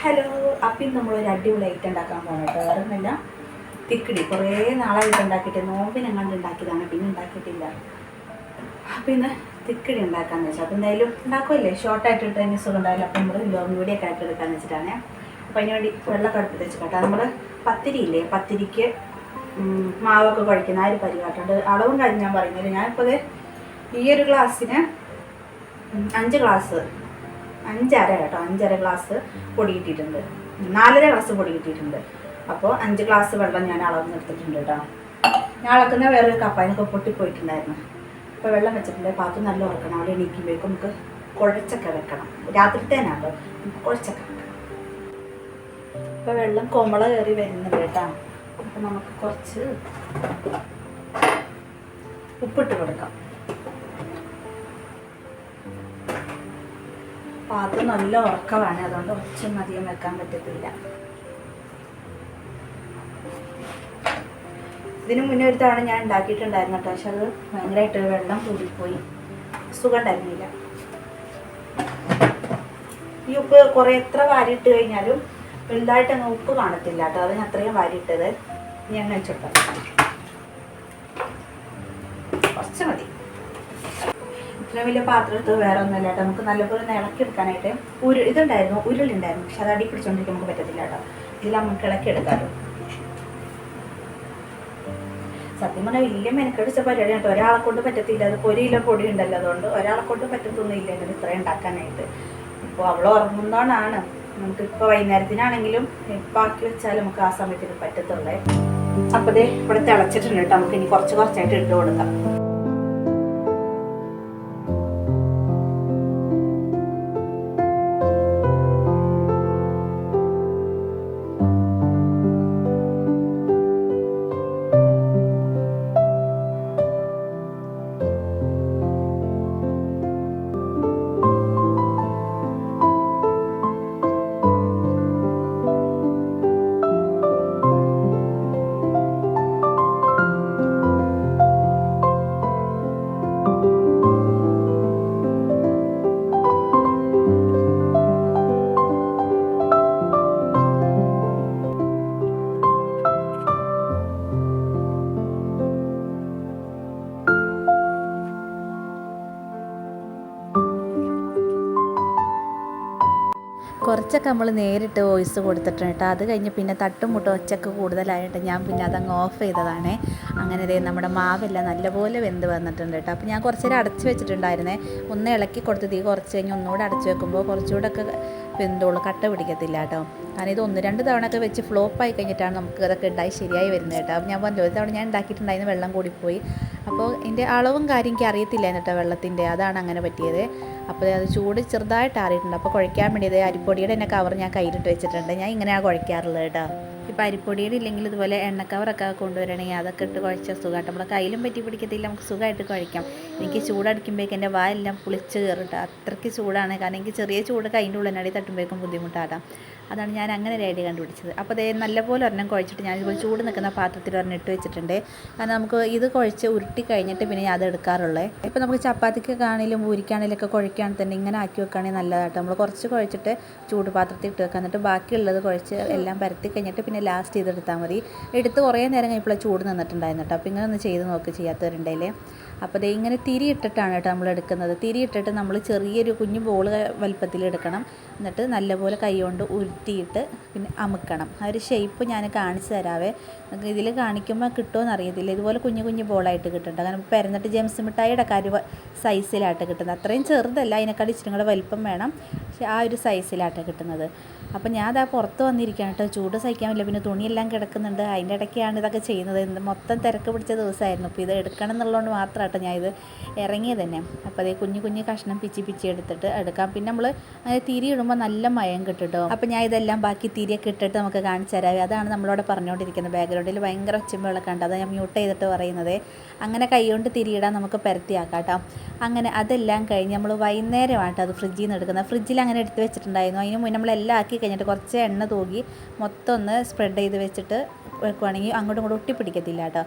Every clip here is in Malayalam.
ഹലോ, അപ്പം ഇന്ന് നമ്മളൊരു അടിപൊളി ഐറ്റം ഉണ്ടാക്കാൻ പോകണം കേട്ടോ. വേറെ ഒന്നുമില്ല, തിക്കിടി. കുറേ നാളായിട്ട് ഉണ്ടാക്കിയിട്ട് നോമ്പിനെങ്ങാണ്ട് ഉണ്ടാക്കിയതാണ്, പിന്നെ ഉണ്ടാക്കിയിട്ടില്ല. അപ്പം ഇന്ന് തിക്കിടി ഉണ്ടാക്കാമെന്ന് വെച്ചാൽ, അപ്പം എന്തായാലും ഉണ്ടാക്കുമല്ലേ, ഷോർട്ടായിട്ട് ഇട്ട് തന്നെ സുഖം ഉണ്ടാവില്ല. അപ്പം നമ്മൾ ലോങ് വീഡിയോ ഒക്കെ ആയിട്ട് എടുക്കാമെന്ന് വെച്ചിട്ടാണ്. അപ്പം അതിന് വേണ്ടി വെള്ളമൊക്കെ അടുപ്പിച്ച് വെച്ച് കേട്ടോ. നമ്മൾ പത്തിരിയില്ലേ, പത്തിരിക്ക് മാവൊക്കെ കുഴക്കുന്ന ആ ഒരു പരിപാടിയുണ്ട്. അളവും കാര്യം ഞാൻ പറയുന്നില്ല. ഞാനിപ്പോൾ ഈ ഒരു ഗ്ലാസ്സിന് 5 ഗ്ലാസ്, 5.5 കേട്ടോ, 5.5 ഗ്ലാസ് പൊടി കിട്ടിയിട്ടുണ്ട്, 4.5 ഗ്ലാസ് പൊടി കിട്ടിയിട്ടുണ്ട്. അപ്പോൾ 5 ഗ്ലാസ് വെള്ളം ഞാൻ അളന്ന് എടുത്തിട്ടുണ്ട് കേട്ടോ. ഞാൻ അളക്കുന്ന വേറൊരു കപ്പ, അതിനൊക്കെ പൊട്ടിപ്പോയിട്ടുണ്ടായിരുന്നു. അപ്പോൾ വെള്ളം വെച്ചിട്ടുണ്ട്. പാത്രം നല്ല ഉറക്കണം. അവിടെ എണീക്കുമ്പോഴേക്കും നമുക്ക് കുഴച്ചൊക്കെ വെക്കണം. രാത്രിത്തേനാണല്ലോ, നമുക്ക് കുഴച്ചൊക്കെ വെക്കണം. ഇപ്പോൾ വെള്ളം കൊമള കയറി വരുന്നുണ്ട് കേട്ടോ. അപ്പോൾ നമുക്ക് കുറച്ച് ഉപ്പിട്ട് കൊടുക്കാം. പാത്രം നല്ല ഉറക്കമാണ്, അതുകൊണ്ട് ഒച്ചൊന്നും അധികം വെക്കാൻ പറ്റത്തില്ല. ഇതിന് മുന്നേ ഒരു തവണ ഞാൻ ഉണ്ടാക്കിയിട്ടുണ്ടായിരുന്നു കേട്ടോ. പക്ഷെ അത് ഭയങ്കരമായിട്ട് വെള്ളം കൂടിപ്പോയി, സുഖം ഉണ്ടായിരുന്നില്ല. ഈ ഉപ്പ് കുറേ എത്ര വാരിയിട്ട് കഴിഞ്ഞാലും വലുതായിട്ട് അങ്ങ് ഉപ്പ് കാണത്തില്ല കേട്ടോ. അതിന് അത്രയും വാരിയിട്ടത് ഞാൻ വെച്ചിട്ടാണ്. കുറച്ച് മതി. ഇത്ര വലിയ പാത്രം എടുത്ത് വേറെ ഒന്നുമില്ല കേട്ടോ. നമുക്ക് നല്ലപോലെ ഇളക്കിയെടുക്കാനായിട്ട് ഇതുണ്ടായിരുന്നു, ഉരുളുണ്ടായിരുന്നു. പക്ഷെ അത് അടി പിടിച്ചോണ്ടിരിക്കാൻ നമുക്ക് പറ്റത്തില്ല കേട്ടോ. ഇതിൽ നമുക്ക് ഇളക്കിയെടുക്കാമല്ലോ. സത്യം പറഞ്ഞാൽ വലിയ മെനക്കടിച്ച പരിപാടി കേട്ടോ. ഒരാളെ കൊണ്ട് പറ്റത്തില്ല. അത് 1 കിലോ പൊടി ഉണ്ടല്ലോ, അതുകൊണ്ട് ഒരാളെ കൊണ്ട് പറ്റത്തൊന്നുമില്ല ഇതിന് ഇത്രയും ഉണ്ടാക്കാനായിട്ട്. ഇപ്പോൾ അവൾ ഉറങ്ങുന്നതുകൊണ്ടാണ്. നമുക്കിപ്പോൾ വൈകുന്നേരത്തിനാണെങ്കിലും ഇപ്പം ആക്കി വെച്ചാൽ നമുക്ക് ആ സമയത്തിന് പറ്റത്തുള്ളേ. അപ്പോൾ ദേ ഇവിടെ തിളച്ചിട്ടുണ്ട് കേട്ടോ. നമുക്ക് ഇനി കുറച്ചായിട്ട് ഇട്ട് കൊടുക്കാം. കുറച്ചൊക്കെ നമ്മൾ നേരിട്ട് വോയിസ് കൊടുത്തിട്ടുണ്ട് കേട്ടോ. അത് കഴിഞ്ഞ് പിന്നെ തട്ടും മുട്ടും ഒച്ചയൊക്കെ കൂടുതലായിട്ട് ഞാൻ പിന്നെ അതങ്ങ് ഓഫ് ചെയ്തതാണേ. അങ്ങനെ നമ്മുടെ മാവെല്ലാം നല്ലപോലെ വെന്ത് വന്നിട്ടുണ്ട് കേട്ടോ. അപ്പോൾ ഞാൻ കുറച്ച് നേരം അടച്ച് വെച്ചിട്ടുണ്ടായിരുന്നേ. ഒന്ന് ഇളക്കി കൊടുത്ത് തീ കുറച്ച് കഴിഞ്ഞ് ഒന്നുകൂടെ അടച്ച് വെക്കുമ്പോൾ കുറച്ചുകൂടെ ഒക്കെ വെന്തോളൂ, കട്ട പിടിക്കത്തില്ല കേട്ടോ. കാരണം ഇത് 1-2 തവണയൊക്കെ വെച്ച് ഫ്ലോപ്പായി കഴിഞ്ഞിട്ടാണ് നമുക്ക് അതൊക്കെ ഉണ്ടായി ശരിയായി വരുന്നത് കേട്ടോ. അപ്പോൾ ഞാൻ പറഞ്ഞു, ഒരു തവണ ഞാൻ ഉണ്ടാക്കിയിട്ടുണ്ടായിരുന്നു, വെള്ളം കൂടിപ്പോയി. അപ്പോൾ ഇതിൻ്റെ അളവും കാര്യം എനിക്ക് അറിയത്തില്ലായിരുന്നു കേട്ടോ, വെള്ളത്തിൻ്റെ. അതാണ് അങ്ങനെ പറ്റിയത്. അപ്പോൾ അത് ചൂട് ചെറുതായിട്ട് ആറിയിട്ടുണ്ട്. അപ്പോൾ കുഴയ്ക്കാൻ വേണ്ടി അരിപ്പൊടിയുടെ തന്നെ കവർ ഞാൻ കയ്യിലിട്ട് വെച്ചിട്ടുണ്ട്. ഞാൻ ഇങ്ങനെയാണ് കുഴയ്ക്കാറുള്ളത് കേട്ടോ. ഇപ്പോൾ അരിപ്പൊടിയുടെ ഇല്ലെങ്കിൽ ഇതുപോലെ എണ്ണക്കവറൊക്കെ കൊണ്ടുവരണമെങ്കിൽ അതൊക്കെ ഇട്ട് കുഴച്ച സുഖമായിട്ട് നമ്മളെ കയ്യിലും പറ്റി പിടിക്കത്തില്ല, നമുക്ക് സുഖമായിട്ട് കുഴയ്ക്കാം. എനിക്ക് ചൂടടിക്കുമ്പോഴേക്കും എൻ്റെ വായെല്ലാം പുളിച്ച് കയറിട്ട് അത്രയ്ക്ക് ചൂടാണ്. കാരണം എനിക്ക് ചെറിയ ചൂട് കയ്യിൻ്റെ ഉള്ളിനടി തട്ടുമ്പോഴേക്കും ബുദ്ധിമുട്ടാണ്. അതാണ് ഞാൻ അങ്ങനെ ഒരു ഐഡിയ കണ്ടുപിടിച്ചത്. അപ്പോൾ അതേ നല്ലപോലെ ഒരെണ്ണം കുഴച്ചിട്ട് ഞാൻ ഇതുപോലെ ചൂട് നിൽക്കുന്ന പാത്രത്തിൽ ഒരെണ്ണം ഇട്ട് വെച്ചിട്ടുണ്ട്. കാരണം നമുക്ക് ഇത് കുഴച്ച് ഉരുട്ടി കഴിഞ്ഞിട്ട് പിന്നെ അത് എടുക്കാറുള്ളത്. ഇപ്പോൾ നമുക്ക് ചപ്പാത്തിക്കൊക്കെ ആണെങ്കിലും പൂരിക്കാണെങ്കിലും ഒക്കെ കുഴക്കുകയാണെങ്കിൽ തന്നെ ഇങ്ങനെ ആക്കി വെക്കുകയാണെങ്കിൽ നല്ലതായിട്ട്. നമ്മൾ കുറച്ച് കുഴച്ചിട്ട് ചൂട് പാത്രത്തിൽ ഇട്ട് വെക്കുക, എന്നിട്ട് ബാക്കിയുള്ളത് കുഴച്ച് എല്ലാം പരത്തി കഴിഞ്ഞിട്ട് പിന്നെ ലാസ്റ്റ് ചെയ്തെടുത്താൽ മതി. എടുത്ത് കുറേ നേരം കഴിഞ്ഞപ്പോൾ ചൂട് നിന്നിട്ടുണ്ടായിരുന്നു കേട്ടോ. അപ്പോൾ ഇങ്ങനെ ഒന്ന് ചെയ്ത് നോക്ക് ചെയ്യാത്തവരുണ്ടെങ്കിൽ. അപ്പോൾ അതേ ഇങ്ങനെ തിരി ഇട്ടിട്ടാണ് കേട്ടോ നമ്മൾ എടുക്കുന്നത്. തിരി ഇട്ടിട്ട് നമ്മൾ ചെറിയൊരു കുഞ്ഞു ബോൾ വലുപ്പത്തിൽ എടുക്കണം. എന്നിട്ട് നല്ലപോലെ കൈ കൊണ്ട് ഉരുട്ടിയിട്ട് പിന്നെ അമുക്കണം. ആ ഒരു ഷേപ്പ് ഞാൻ കാണിച്ചു തരാവേ. ഇതിൽ കാണിക്കുമ്പോൾ കിട്ടുമോയെന്ന് അറിയത്തില്ല. ഇതുപോലെ കുഞ്ഞു കുഞ്ഞു ബോളായിട്ട് കിട്ടുന്നുണ്ട്. കാരണം പെരന്നിട്ട് ജെംസ് മിഠായിയുടെ സൈസിലായിട്ട് കിട്ടുന്നത്. അത്രയും ചെറുതല്ല, അതിനേക്കാൾ ഇച്ചിരി കൂടെ വലിപ്പം വേണം. പക്ഷേ ആ ഒരു സൈസിലായിട്ട് കിട്ടുന്നത്. അപ്പോൾ ഞാൻ അതാ പുറത്ത് വന്നിരിക്കുകയാണ് കേട്ടോ. ചൂട് സഹിക്കാൻ പറ്റില്ല. പിന്നെ തുണിയെല്ലാം കിടക്കുന്നുണ്ട്. അതിൻ്റെ ഇടയ്ക്കാണ് ഇതൊക്കെ ചെയ്യുന്നത്. മൊത്തം തിരക്ക് പിടിച്ച ദിവസമായിരുന്നു. അപ്പോൾ ഇത് എടുക്കണം എന്നുള്ളതുകൊണ്ട് മാത്രമായിട്ട് ഞാൻ ഇത് ഇറങ്ങിയത് തന്നെ. അപ്പോൾ അതേ കുഞ്ഞു കുഞ്ഞു കഷ്ണം പിച്ചി എടുത്തിട്ട് എടുക്കാം. പിന്നെ നമ്മൾ അങ്ങനെ തിരി ഇടുമ്പോൾ നല്ല മയം കിട്ടും കേട്ടോ. അപ്പോൾ ഞാൻ ഇതെല്ലാം ബാക്കി തിരിയൊക്കെ ഇട്ടിട്ട് നമുക്ക് കാണിച്ചു തരാം. അതാണ് നമ്മളോട് പറഞ്ഞുകൊണ്ടിരിക്കുന്നത്. ബാക്ക്ഗ്രൗണ്ടിൽ ഭയങ്കര ഒച്ചമ്പളൊക്കെ ഉണ്ട്. അതാണ് ഞാൻ മ്യൂട്ട് ചെയ്തിട്ട് പറയുന്നത്. അങ്ങനെ കൈകൊണ്ട് തിരിയിടാൻ നമുക്ക് പരത്തിയാക്കാം കേട്ടോ. അങ്ങനെ അതെല്ലാം കഴിഞ്ഞ് നമ്മൾ വൈകുന്നേരമായിട്ട് അത് ഫ്രിഡ്ജിൽ നിന്ന് എടുക്കുന്നത്. ഫ്രിഡ്ജിൽ അങ്ങനെ എടുത്ത് വെച്ചിട്ടുണ്ടായിരുന്നു. അതിന് മുന്നേ നമ്മളെല്ലാം ആക്കി കഴിഞ്ഞിട്ട് കുറച്ച് എണ്ണ തൂകി മൊത്തം ഒന്ന് സ്പ്രെഡ് ചെയ്ത് വെച്ചിട്ട് വെക്കുവാണെങ്കിൽ അങ്ങോട്ടും ഇങ്ങോട്ടും ഒട്ടിപ്പിടിക്കത്തില്ല കേട്ടോ.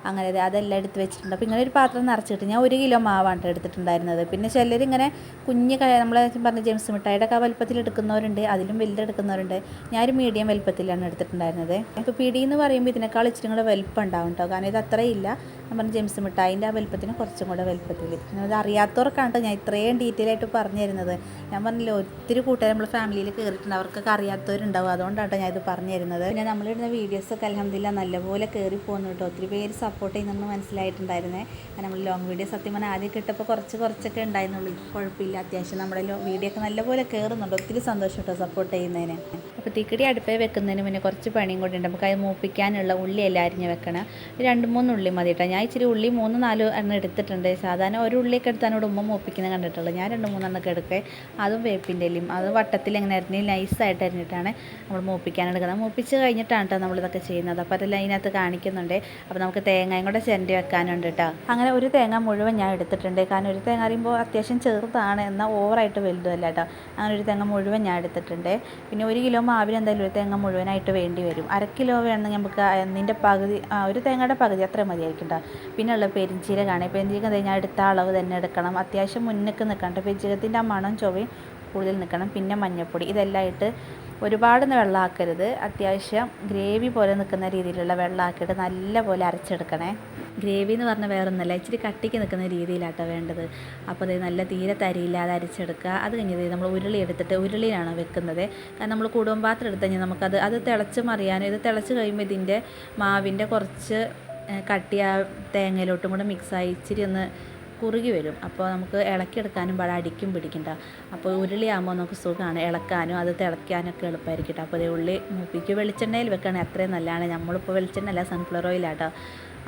അങ്ങനെ അതെല്ലാം എടുത്ത് വെച്ചിട്ടുണ്ട്. അപ്പോൾ ഇങ്ങനെ ഒരു പാത്രം നിറച്ചിട്ട് ഞാൻ 1 കിലോ മാവാണ് എടുത്തിട്ടുണ്ടായിരുന്നത്. പിന്നെ ചിലരിങ്ങനെ കുഞ്ഞ് നമ്മൾ പറഞ്ഞ ജെംസ് മിഠായിയുടെ ഒക്കെ വലുപ്പത്തിൽ എടുക്കുന്നവരുണ്ട്, അതിലും വലുതെടുക്കുന്നവരുണ്ട്. ഞാനൊരു മീഡിയം വലുപ്പത്തിലാണ് എടുത്തിട്ടുണ്ടായിരുന്നത്. ഇപ്പോൾ പിടി എന്ന് പറയുമ്പോൾ ഇതിനേക്കാൾ ഇച്ചിരി കൂടെ വലുപ്പം ഉണ്ടാവും കേട്ടോ, കാരണം ഇത് അത്രയില്ല. ഞാൻ പറഞ്ഞ ജെംസ് മിഠായിൻ്റെ ആ വലുപ്പത്തിന് കുറച്ചും കൂടെ വലുപ്പത്തിൽ. അത് അറിയാത്തവർക്കാണ് ഞാൻ ഇത്രയും ഡീറ്റെയിൽ ആയിട്ട് പറഞ്ഞു തരുന്നത്. ഞാൻ പറഞ്ഞില്ല, ഒത്തിരി കൂട്ടുകാർ നമ്മൾ ഫാമിലിയിൽ കയറിയിട്ടുണ്ട്, അവർക്കൊക്കെ അറിയാത്തവരുണ്ടാവും, അതുകൊണ്ടാണ് ഞാൻ ഇത് പറഞ്ഞു തരുന്നത്. പിന്നെ നമ്മളിടുന്ന വീഡിയോസൊക്കെ അൽഹംദുലില്ലാ നല്ലപോലെ കയറി പോകുന്നു കേട്ടോ. ഒത്തിരി പേര് സപ്പോർട്ട് ചെയ്യുന്നെന്ന് മനസ്സിലായിട്ടുണ്ടായിരുന്നേ. നമ്മൾ ലോങ് വീഡിയോ സത്യം പറഞ്ഞാൽ ആദ്യം കിട്ടപ്പോൾ കുറച്ചൊക്കെ ഉണ്ടായിരുന്നുള്ളൂ. കുഴപ്പമില്ല, അത്യാവശ്യം നമ്മുടെ വീഡിയോ ഒക്കെ നല്ലപോലെ കയറുന്നുണ്ട്. ഒത്തിരി സന്തോഷം കേട്ടോ സപ്പോർട്ട് ചെയ്യുന്നതിന്. അപ്പോൾ തീക്കടി അടുപ്പേ വെക്കുന്നതിന് മുന്നേ കുറച്ച് പണിയും കൂടി ഉണ്ട്. നമുക്ക് അത് മൂപ്പിക്കാനുള്ള ഉള്ളി എല്ലാം അരിഞ്ഞ് വെക്കണം. 2-3 ഉള്ളി മതി കേട്ടോ. ഞാൻ ഇച്ചിരി ഉള്ളി 3-4 എണ്ണം എടുത്തിട്ടുണ്ട്. സാധാരണ ഒരു ഉള്ളിയൊക്കെ എടുത്താനോട് ഉമ്മ മൂപ്പിക്കുന്നത് കണ്ടിട്ടുള്ളൂ. ഞാൻ 2-3 എണ്ണമൊക്കെ എടുക്കുക. അതും വേപ്പിൻ്റെ ഇലയും അത് വട്ടത്തിൽ എങ്ങനെ അരിഞ്ഞ് നൈസായിട്ട് അരിഞ്ഞിട്ടാണ് നമ്മൾ മൂപ്പിക്കാനെടുക്കുന്നത്. മൂപ്പിച്ച് കഴിഞ്ഞിട്ടാണ് കേട്ടോ നമ്മളിതൊക്കെ ചെയ്യുന്നത്. അപ്പോൾ അതെല്ലാം അതിനകത്ത് കാണിക്കുന്നുണ്ട്. അപ്പോൾ നമുക്ക് തേങ്ങയും കൂടെ ചിരണ്ടി വെക്കാനുണ്ട് കേട്ടോ. അങ്ങനെ ഒരു തേങ്ങ മുഴുവൻ ഞാൻ എടുത്തിട്ടുണ്ട്. കാരണം ഒരു തേങ്ങ അറിയുമ്പോൾ അത്യാവശ്യം ചെറുതാണ്, എന്നാൽ ഓവറായിട്ട് വലുതല്ല കേട്ടോ. അങ്ങനെ ഒരു തേങ്ങ മുഴുവൻ ഞാൻ എടുത്തിട്ടുണ്ട്. പിന്നെ 1 കിലോ മാവിന് എന്തായാലും ഒരു തേങ്ങ മുഴുവനായിട്ട് വേണ്ടി വരും. 1/2 കിലോ വേണമെങ്കിൽ നമുക്ക് അതിൻ്റെ പകുതി, ഒരു തേങ്ങയുടെ പകുതി അത്ര മതിയായിരിക്കും കേട്ടോ. പിന്നെ ഉള്ള പെരിഞ്ചീരകമാണ്. പെരിഞ്ചീരകം ഞാൻ എടുത്ത അളവ് തന്നെ എടുക്കണം. അത്യാവശ്യം മുന്നേക്ക് നിൽക്കണം. പെരിഞ്ചീരകത്തിൻ്റെ ആ മണം ചൊവ്വയും കൂടുതൽ നിൽക്കണം. പിന്നെ മഞ്ഞൾപ്പൊടി, ഇതെല്ലാം ഇട്ട് ഒരുപാട് വെള്ളമാക്കരുത്. അത്യാവശ്യം ഗ്രേവി പോലെ നിൽക്കുന്ന രീതിയിലുള്ള വെള്ളമാക്കിയിട്ട് നല്ല പോലെ അരച്ചെടുക്കണേ. ഗ്രേവി എന്ന് പറഞ്ഞാൽ വേറൊന്നല്ല, ഇച്ചിരി കട്ടിക്ക് നിൽക്കുന്ന രീതിയിലാട്ടോ വേണ്ടത്. അപ്പോൾ അത് നല്ല തീരെ തരിയില്ലാതെ അരച്ചെടുക്കുക. അത് കഴിഞ്ഞത് നമ്മൾ ഉരുളി എടുത്തിട്ട് ഉരുളിയിലാണ് വെക്കുന്നത്. കാരണം നമ്മൾ കുടുംബ പാത്രം എടുത്ത് കഴിഞ്ഞാൽ അത് തിളച്ച് മറിയാനും, ഇത് തിളച്ച് കഴിയുമ്പോൾ ഇതിൻ്റെ മാവിൻ്റെ കുറച്ച് കട്ടി ആ തേങ്ങയിലോട്ടും കൂടെ മിക്സായി ഇച്ചിരി ഒന്ന് കുറുകി വരും. അപ്പോൾ നമുക്ക് ഇളക്കിയെടുക്കാനും പാടെ അടിക്കും പിടിക്കണ്ട. അപ്പോൾ ഉരുളിയാകുമ്പോൾ നമുക്ക് സുഖമാണ് ഇളക്കാനും അത് തിളയ്ക്കാനൊക്കെ എളുപ്പമായിരിക്കും. അപ്പോൾ അതേ ഉള്ളി മൂപ്പിക്ക് വെളിച്ചെണ്ണയിൽ വെക്കുകയാണെങ്കിൽ അത്രയും നല്ലതാണ്. നമ്മളിപ്പോൾ വെളിച്ചെണ്ണ അല്ല, സൺഫ്ലവർ ഓയിലാട്ടോ.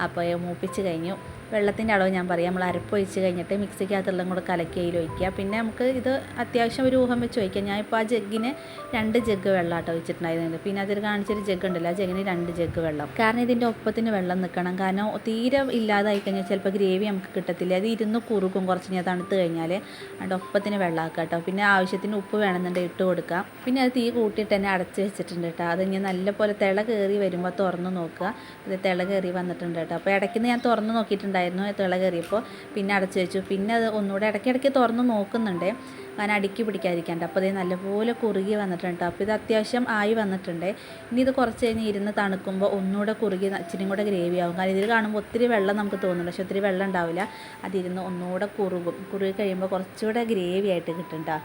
അപ്പോൾ മൂപ്പിച്ച് കഴിഞ്ഞു. വെള്ളത്തിൻ്റെ അളവ് ഞാൻ പറയാം. നമ്മൾ അരപ്പൊഴിച്ച് കഴിഞ്ഞിട്ട് മിക്സിക്കകത്തുള്ള കൂടെ കലക്കി അതിൽ ഒഴിക്കുക. പിന്നെ നമുക്ക് ഇത് അത്യാവശ്യം ഒരു ഊഹം വെച്ച് ഒഴിക്കാം. ഞാനിപ്പോൾ ആ ജഗ്ഗിന് 2 ജഗ്ഗ് വെള്ളമാട്ടോ ഒഴിച്ചിട്ടുണ്ടായിരുന്നത്. പിന്നെ അതിൽ കാണിച്ചൊരു ജഗ്ഗ് ഉണ്ടല്ലോ, ആ ജഗ്ഗിന് 2 ജഗ്ഗ് വെള്ളം. കാരണം ഇതിൻ്റെ ഒപ്പത്തിന് വെള്ളം നിൽക്കണം. കാരണം തീരെ ഇല്ലാതായി കഴിഞ്ഞാൽ ചിലപ്പോൾ ഗ്രേവി നമുക്ക് കിട്ടത്തില്ല. അത് ഇരുന്ന് കുറുക്കും കുറച്ച് ഞാൻ തണുത്ത് കഴിഞ്ഞാൽ. അതുകൊണ്ട് ഒപ്പത്തിന് വെള്ളമാക്കുക കേട്ടോ. പിന്നെ ആവശ്യത്തിന് ഉപ്പ് വേണമെന്നുണ്ടെങ്കിൽ ഇട്ട് കൊടുക്കാം. പിന്നെ അത് തീ കൂട്ടിയിട്ട് തന്നെ അടച്ച് വെച്ചിട്ടുണ്ട് കേട്ടോ. അത് ഇങ്ങനെ നല്ലപോലെ തിള കയറി വരുമ്പോൾ തുറന്ന് നോക്കുക. ഇത് തിള കയറി വന്നിട്ടുണ്ട് കേട്ടോ. അപ്പോൾ ഇടയ്ക്ക് ഞാൻ തുറന്ന് നോക്കിയിട്ടുണ്ടായിരുന്നു തിള കയറിയപ്പോൾ. പിന്നെ അടച്ച് വെച്ചു. പിന്നെ അത് ഒന്നുകൂടെ ഇടയ്ക്കിടയ്ക്ക് തുറന്ന് നോക്കുന്നുണ്ട്, കാരണം അടുക്കി പിടിക്കാതിരിക്കാണ്ട്. അപ്പോൾ ഇത് നല്ലപോലെ കുറുകി വന്നിട്ടുണ്ട്. അപ്പോൾ ഇത് അത്യാവശ്യം ആയി വന്നിട്ടുണ്ട്. ഇനി ഇത് കുറച്ച് കഴിഞ്ഞ് ഇരുന്ന് തണുക്കുമ്പോൾ ഒന്നുകൂടെ കുറുകി ഇച്ചിരി കൂടെ ഗ്രേവി ആകും. കാരണം ഇതിൽ കാണുമ്പോൾ ഒത്തിരി വെള്ളം നമുക്ക് തോന്നുന്നുണ്ട്, പക്ഷെ ഒത്തിരി വെള്ളം ഉണ്ടാവില്ല. അതിരുന്ന് ഒന്നുകൂടെ കുറുകി കഴിയുമ്പോൾ കുറച്ചുകൂടെ ഗ്രേവി ആയിട്ട് കിട്ടുന്നുണ്ട്.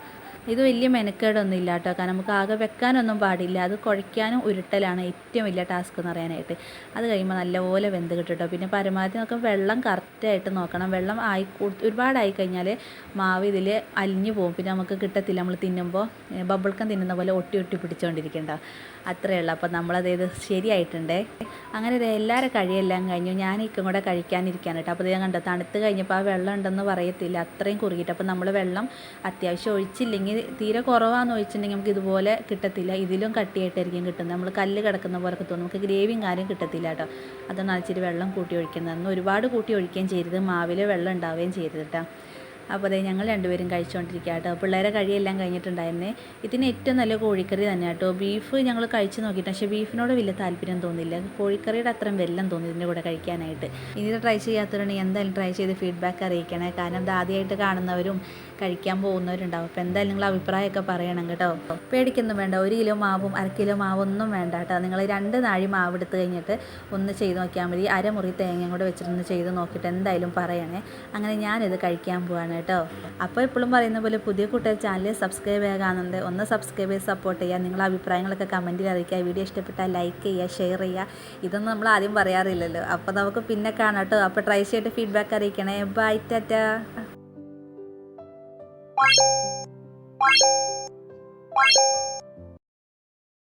ഇത് വലിയ മെനക്കേടൊന്നും ഇല്ല കേട്ടോ. കാരണം നമുക്ക് ആകെ വെക്കാനൊന്നും പാടില്ല. അത് കുഴയ്ക്കാനും ഉരുട്ടലാണ് ഏറ്റവും വലിയ ടാസ്ക് എന്ന് പറയാനായിട്ട്. അത് കഴിയുമ്പോൾ നല്ലപോലെ വെന്ത് കിട്ടും കേട്ടോ. പിന്നെ പരമാവധി നമുക്ക് വെള്ളം കറക്റ്റായിട്ട് നോക്കണം. വെള്ളം ഒരുപാടായി കഴിഞ്ഞാൽ മാവ് ഇതിൽ അലിഞ്ഞു പോകും. പിന്നെ നമുക്ക് കിട്ടത്തില്ല. നമ്മൾ തിന്നുമ്പോൾ ബബിൾക്കം തിന്നുന്ന പോലെ ഒട്ടി പിടിച്ചുകൊണ്ടിരിക്കേണ്ട, അത്രയേ ഉള്ളൂ. അപ്പോൾ നമ്മളത് ശരിയായിട്ടുണ്ടേ. അങ്ങനെ എല്ലാവരും കഴിയെല്ലാം കഴിഞ്ഞു. ഞാൻ ഇക്കും കൂടെ കഴിക്കാനിരിക്കാൻ കേട്ടോ. അപ്പോൾ ഞാൻ കണ്ടോ തണുത്ത് കഴിഞ്ഞപ്പോൾ ആ വെള്ളം ഉണ്ടെന്ന് പറയത്തില്ല, അത്രയും കുറുകിയിട്ട്. അപ്പോൾ നമ്മൾ വെള്ളം അത്യാവശ്യം ഒഴിച്ചില്ലെങ്കിൽ, തീരെ കുറവാണെന്ന് ഒഴിച്ചിട്ടുണ്ടെങ്കിൽ നമുക്ക് ഇതുപോലെ കിട്ടത്തില്ല. ഇതിലും കട്ടിയായിട്ടായിരിക്കും കിട്ടുന്നത്. നമ്മൾ കല്ല് കിടക്കുന്ന പോലൊക്കെ തോന്നും. നമുക്ക് ഗ്രേവിയും കാര്യം കിട്ടത്തില്ല കേട്ടോ. അതാണ് ഇച്ചിരി വെള്ളം കൂട്ടി ഒഴിക്കുന്നത്. ഒരുപാട് കൂട്ടി ഒഴിക്കുകയും ചെയ്യരുത്, മാവിൽ വെള്ളം ഉണ്ടാവുകയും ചെയ്യരുത് കേട്ടോ. അപ്പോൾ അതേ ഞങ്ങൾ രണ്ടുപേരും കഴിച്ചുകൊണ്ടിരിക്കുക കേട്ടോ. പിള്ളേരെ കഴിയെല്ലാം കഴിഞ്ഞിട്ടുണ്ടായിരുന്നേ. ഇതിന് ഏറ്റവും നല്ല കോഴിക്കറി തന്നെ കേട്ടോ. ബീഫ് ഞങ്ങൾ കഴിച്ച് നോക്കിയിട്ട്, പക്ഷേ ബീഫിനോട് വലിയ താല്പര്യം തോന്നില്ല. കോഴിക്കറിയുടെ അത്രയും വെല്ലം തോന്നി ഇതിൻ്റെ കൂടെ കഴിക്കാനായിട്ട്. ഇനി ഇത് ട്രൈ ചെയ്യാത്തവരുണ്ടെങ്കിൽ എന്തായാലും ട്രൈ ചെയ്ത് ഫീഡ്ബാക്ക് അറിയിക്കണേ. കാരണം ഇത് ആദ്യമായിട്ട് കാണുന്നവരും കഴിക്കാൻ പോകുന്നവരുണ്ടാവും. അപ്പോൾ എന്തായാലും നിങ്ങൾ അഭിപ്രായമൊക്കെ പറയണം കേട്ടോ. പേടിക്കൊന്നും വേണ്ട. 1 കിലോ മാവും 1/2 കിലോ മാവൊന്നും വേണ്ട കേട്ടോ. നിങ്ങൾ 2 നാഴി മാവ് എടുത്ത് കഴിഞ്ഞിട്ട് ഒന്ന് ചെയ്ത് നോക്കിയാൽ മതി. അരമുറി തേങ്ങയും കൂടെ വെച്ചിട്ടൊന്ന് ചെയ്ത് നോക്കിയിട്ട് എന്തായാലും പറയണേ. അങ്ങനെ ഞാനിത് കഴിക്കാൻ പോവാണ് കേട്ടോ. അപ്പോൾ എപ്പോഴും പറയുന്ന പോലെ പുതിയ കൂട്ടുകാർ ചാനൽ സബ്സ്ക്രൈബ് ചെയ്യാനുണ്ട്. ഒന്ന് സബ്സ്ക്രൈബ് ചെയ്ത് സപ്പോർട്ട് ചെയ്യുക. നിങ്ങളുടെ അഭിപ്രായങ്ങളൊക്കെ കമൻറ്റിൽ അറിയിക്കുക. വീഡിയോ ഇഷ്ടപ്പെട്ടാൽ ലൈക്ക് ചെയ്യുക, ഷെയർ ചെയ്യുക. ഇതൊന്നും നമ്മൾ ആദ്യം പറയാറില്ലല്ലോ. അപ്പോൾ നമുക്ക് പിന്നെ കാണാം കേട്ടോ. അപ്പോൾ ട്രൈ ചെയ്തിട്ട് ഫീഡ്ബാക്ക് അറിയിക്കണേ. ബൈ, ടാറ്റാ. What?